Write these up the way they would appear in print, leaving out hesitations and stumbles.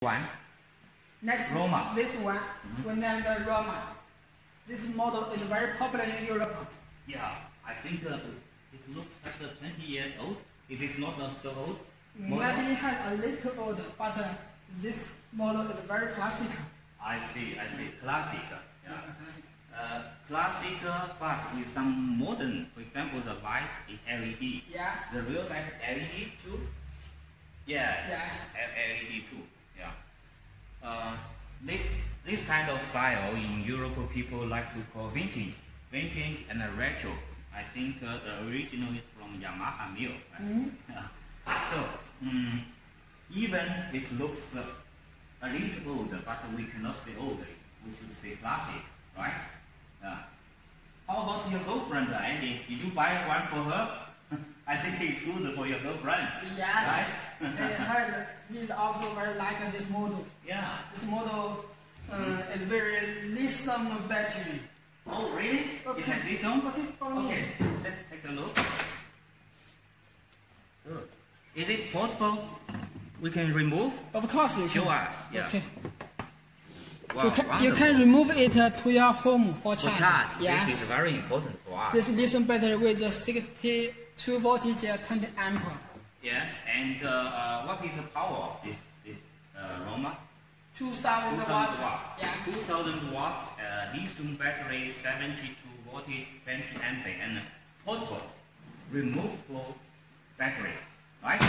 One. Next, Roma. This one, we named Roma. This model is very popular in Europe. Yeah, I think it looks like 20 years old. It is not so old. Maybe it has a little older, but this model is very classic. I see. Classic. Yeah. Classic, but with some modern. For example, the light is LED. Yeah. The real light LED too. Yes. Yes. LED too. Yeah. This kind of style in Europe, people like to call vintage and retro. I think the original is from Yamaha mill. Right? Yeah. So even it looks a little old, but we cannot say old. We should say classic, right? How about your girlfriend, Andy? Did you buy one for her? I think it's good for your girlfriend. Yes. Right? He's also very like this model. Yeah. This model is very lithium battery. Oh, really? Okay. It has lithium? Okay. Let's take a look. Good. Is it portable? We can remove? Of course you can. Show us. Yeah. Okay. Wow, you can remove it to your home for charge. For charge. Yes. This is very important for us. This lithium battery with 62 voltage, 20 ampere. Yes. And what is the power of this Roma? 2000 watts. Yeah. 2000 watts. Lithium battery, 72 voltage, 20 ampere, and portable, removable battery, right?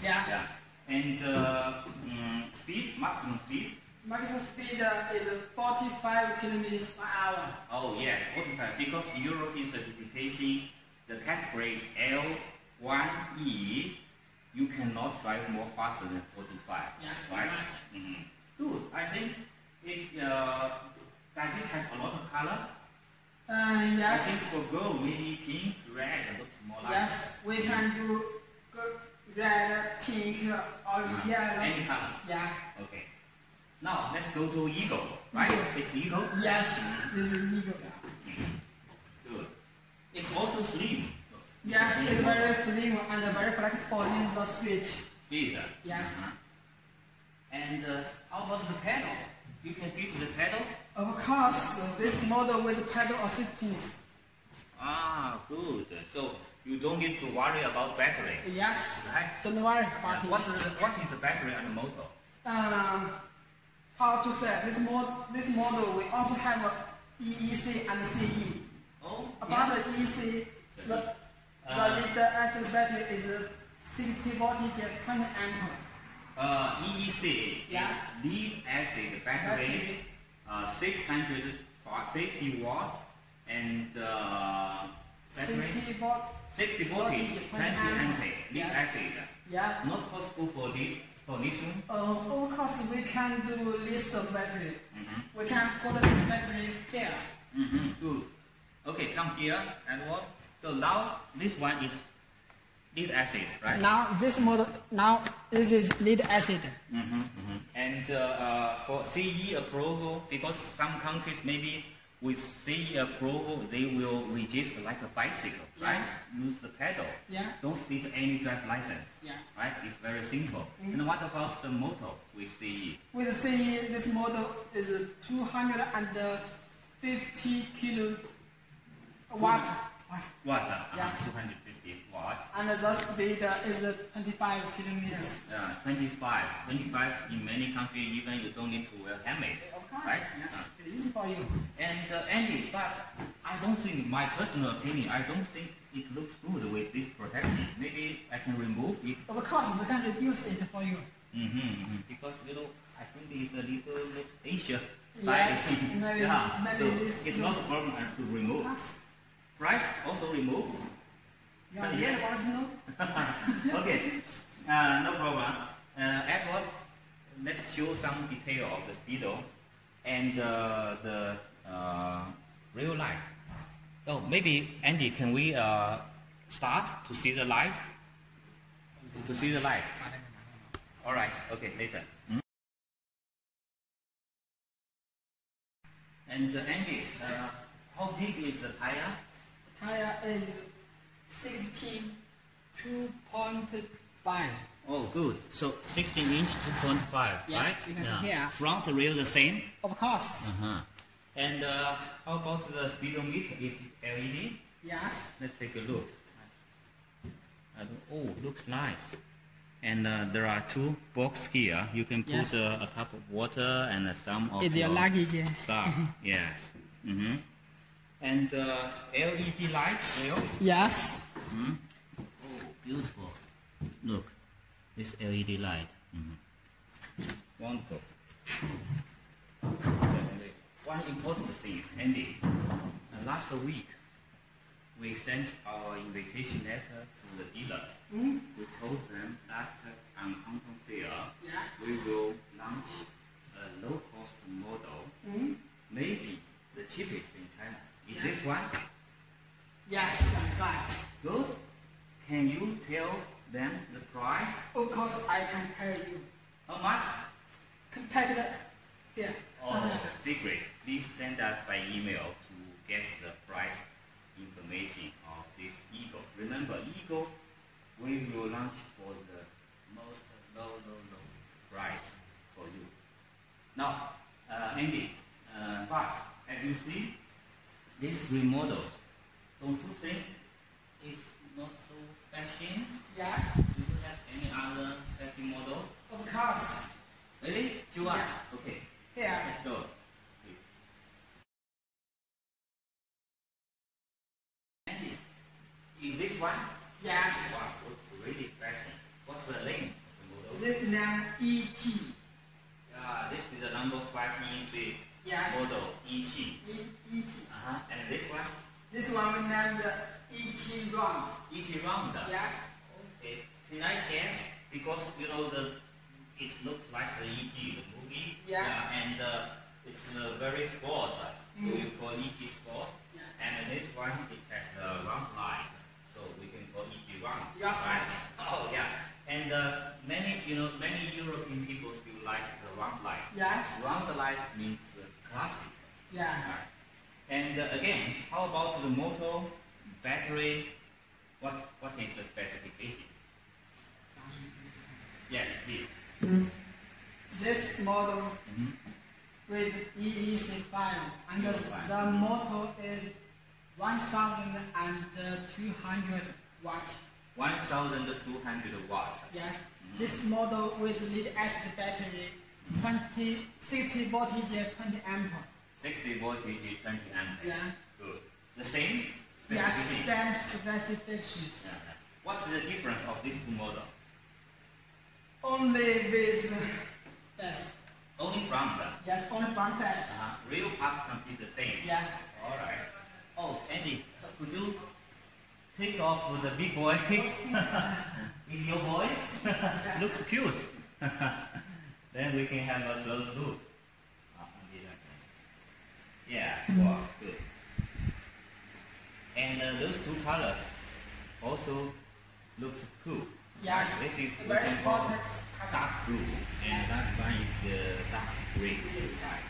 Yes. Yeah. And speed, maximum speed. Maximum speed is 45 kilometers per hour. Oh yes, 45. Because European certification, the category is L1E. You cannot drive more faster than 45. Yes, right? right. Good. I think it does it have a lot of color? Yes. I think for gold, maybe pink, red looks more like. Yes, we can do red, pink, or yellow. Any color. Yeah. Okay. Now let's go to Eagle, right? It's Eagle. Yes, this is Eagle. Good. It's also slim. Yes, it's very slim and very flexible in the street. Big. Yes. And how about the pedal? You can fit the pedal? Of course, this model with pedal assistance. Ah, good. So you don't need to worry about battery. Yes. Right? Don't worry about it. What is the battery and the motor? How to say, this model we also have EEC and CE. Oh, About yeah. the EEC, the lead acid battery is 60 voltage, 20 ampere. EEC Yeah. is lead acid battery, 650 watts, and battery 60 voltage, 20 ampere, lead acid. Yeah. Not possible for lithium. Of course, we can do lithium battery. We can put this battery here. Good. Okay, come here and what? So now this one is lead acid, right? Now this is lead acid. And for CE approval, because some countries maybe with CE approval they will register like a bicycle, right? Use the pedal. Yeah. Don't need any drive license. Yes. Right? It's very simple. And what about the motor with CE? With CE, this model is 250 kilowatt. Watt. Yeah. 250 watt. And the speed is 25 kilometers. 25 in many countries, even you don't need to wear helmet. Of course, right? yes, it's easy for you. And Andy, but I don't think, my personal opinion, I don't think it looks good with this protection. Maybe I can remove it. Of course, we can reduce it for you. Because I think it's a little bit Asia Yes, style. maybe, Yeah, maybe so this it's not a problem to remove. Price also remove. You really want to know? Okay, no problem. Edward, let's show some detail of the speedo and the real light. Oh, maybe Andy, can we start to see the light? To see the light. All right. Okay, later. And Andy, how big is the tire? Tire is 62.5. Oh, good. So 16-inch, 2.5, Yes, right? you can see here. Front rail the same? Of course. And how about the speedometer? Is it LED? Yes. Let's take a look. Oh, looks nice. And there are two boxes here. You can put a cup of water and some of your luggage stuff. Yes. And LED light rail? Yes. Oh, beautiful. Look, this LED light. Wonderful. One important thing, Andy. Last week, we sent our invitation letter to the dealers. We told them that on Hong Kong Fair, we will launch a low-cost model, maybe the cheapest in China. Is this one? Yes, I'm right. Good. Can you tell them the price? Of course, I can tell you. How much? Competitor. Here. Oh, secret. Please send us by email to get the price information of this Eagle. Remember, Eagle, we will launch for the most low price for you. Now, Andy, but as you see, these remodels, don't you think it's not so fashion? Yes. Do you have any other fashion model? Of course. Really? Show us. Okay. Here. Let's go. Andy, is this one? Yes. Wow, looks really fashion. What's the name of the model? This name ET. This is the number 5 Yes. model ET. ET. And this one? This one we named ET Round. ET round. Yeah. Okay. Can I guess? Because you know it looks like the ET, the movie. Yeah. And it's very sport. So you call ET sport. Yeah. And this one it has the round line. So we can call ET round. Yes. Right? Oh yeah. And many European people still like the round light. Yes. Round light means classic. Yeah. Right. And again, how about the motor, battery? What is the specification? Yes, please. This model with EEC file and the motor is 1,200 watt. 1,200 watt. Yes. This model with lead acid battery, 60 voltage, 20 ampere. 60 voltage, 20 ampere. Yeah. Good. The same Yes, specification? same specifications. What's the difference of these two models? Only with test. Only front. Yes, only front test. Real parts can be the same. Yeah. All right. Oh, Andy, could you take off the big boy? Is your boy? Looks cute. Then we can have a close look. Yeah, wow, good. And those two colors also looks cool. Yes. This is Very sporty. dark blue, and that one is the dark green. Right.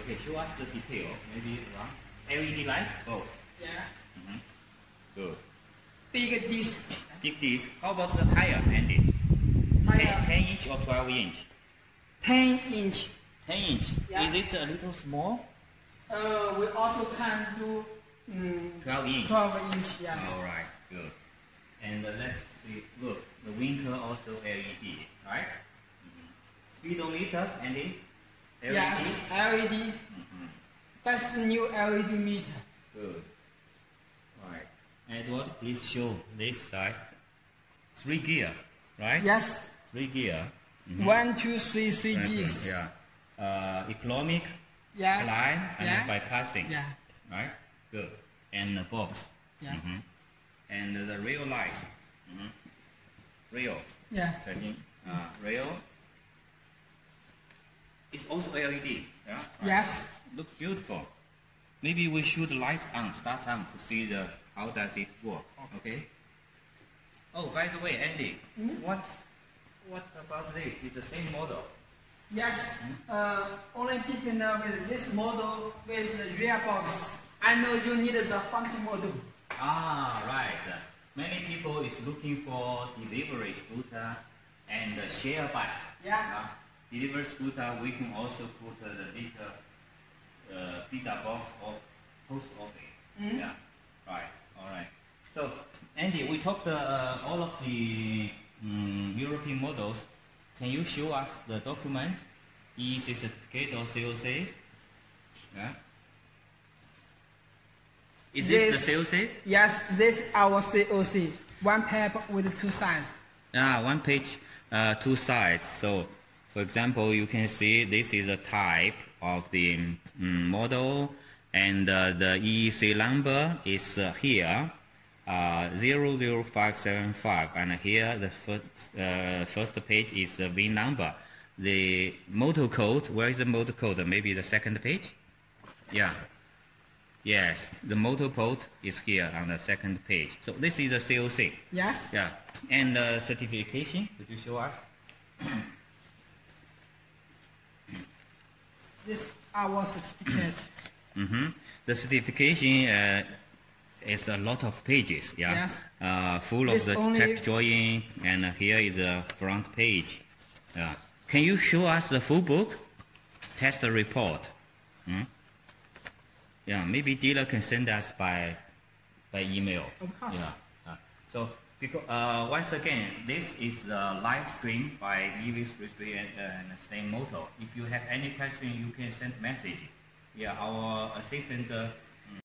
Okay, show us the detail. Maybe one LED light. Both. Yeah. Good. Big disc. Big disc. How about the tire, Andy? Tire. 10 inch or 12 inch? 10 inch. 10 inch. Yeah. Is it a little small? We also can do 12 inch. 12 inch, yes. All right, good. And let's see. Look, the winter also LED, right? Speedometer, Andy? LED? Yes, LED. That's the new LED meter. Good. Right. Edward, please show this side. 3 gear, right? Yes. 3 gear. 1, 2, 3, 3 Gs. Yeah. Economic, Yeah. line, and Yeah. bypassing. Yeah. Right? Good. And the box. Yeah. And the rail light. Rail. Yeah. Checking. Rail. It's also LED. Yeah. Right. Yes. Looks beautiful. Maybe we should light on, start on to see how does it work. Okay. Oh, by the way, Andy, what about this? It's the same model. Yes. Only different with this model with the rear box. I know you need the function model. Ah, right. Many people is looking for delivery scooter and share bike. Yeah. Deliver scooter, we can also put the big pizza box or post office. Mm-hmm. Yeah, right, all right. So, Andy, we talked all of the European models. Can you show us the document, EEC certificate or COC? Yeah. Is this the COC? Yes, this is our COC. One page with 2 sides. One page, 2 sides. So, for example, you can see this is a type of the model, and the EEC number is here, 00575, and here the first page is the VIN number. The motor code, where is the motor code? Maybe the second page? Yeah. Yes, the motor code is here on the second page. So this is the COC. Yes. Yeah. And certification, could you show us? This is our certificate. The certification is a lot of pages, yeah, Yes. full of the tech drawing, and here is the front page. Can you show us the full book, test report? Yeah, maybe dealer can send us by email. Of course. Yeah. So because once again, this is the live stream by EV-33 and Slane Motor. If you have any question, you can send message. Yeah, our assistant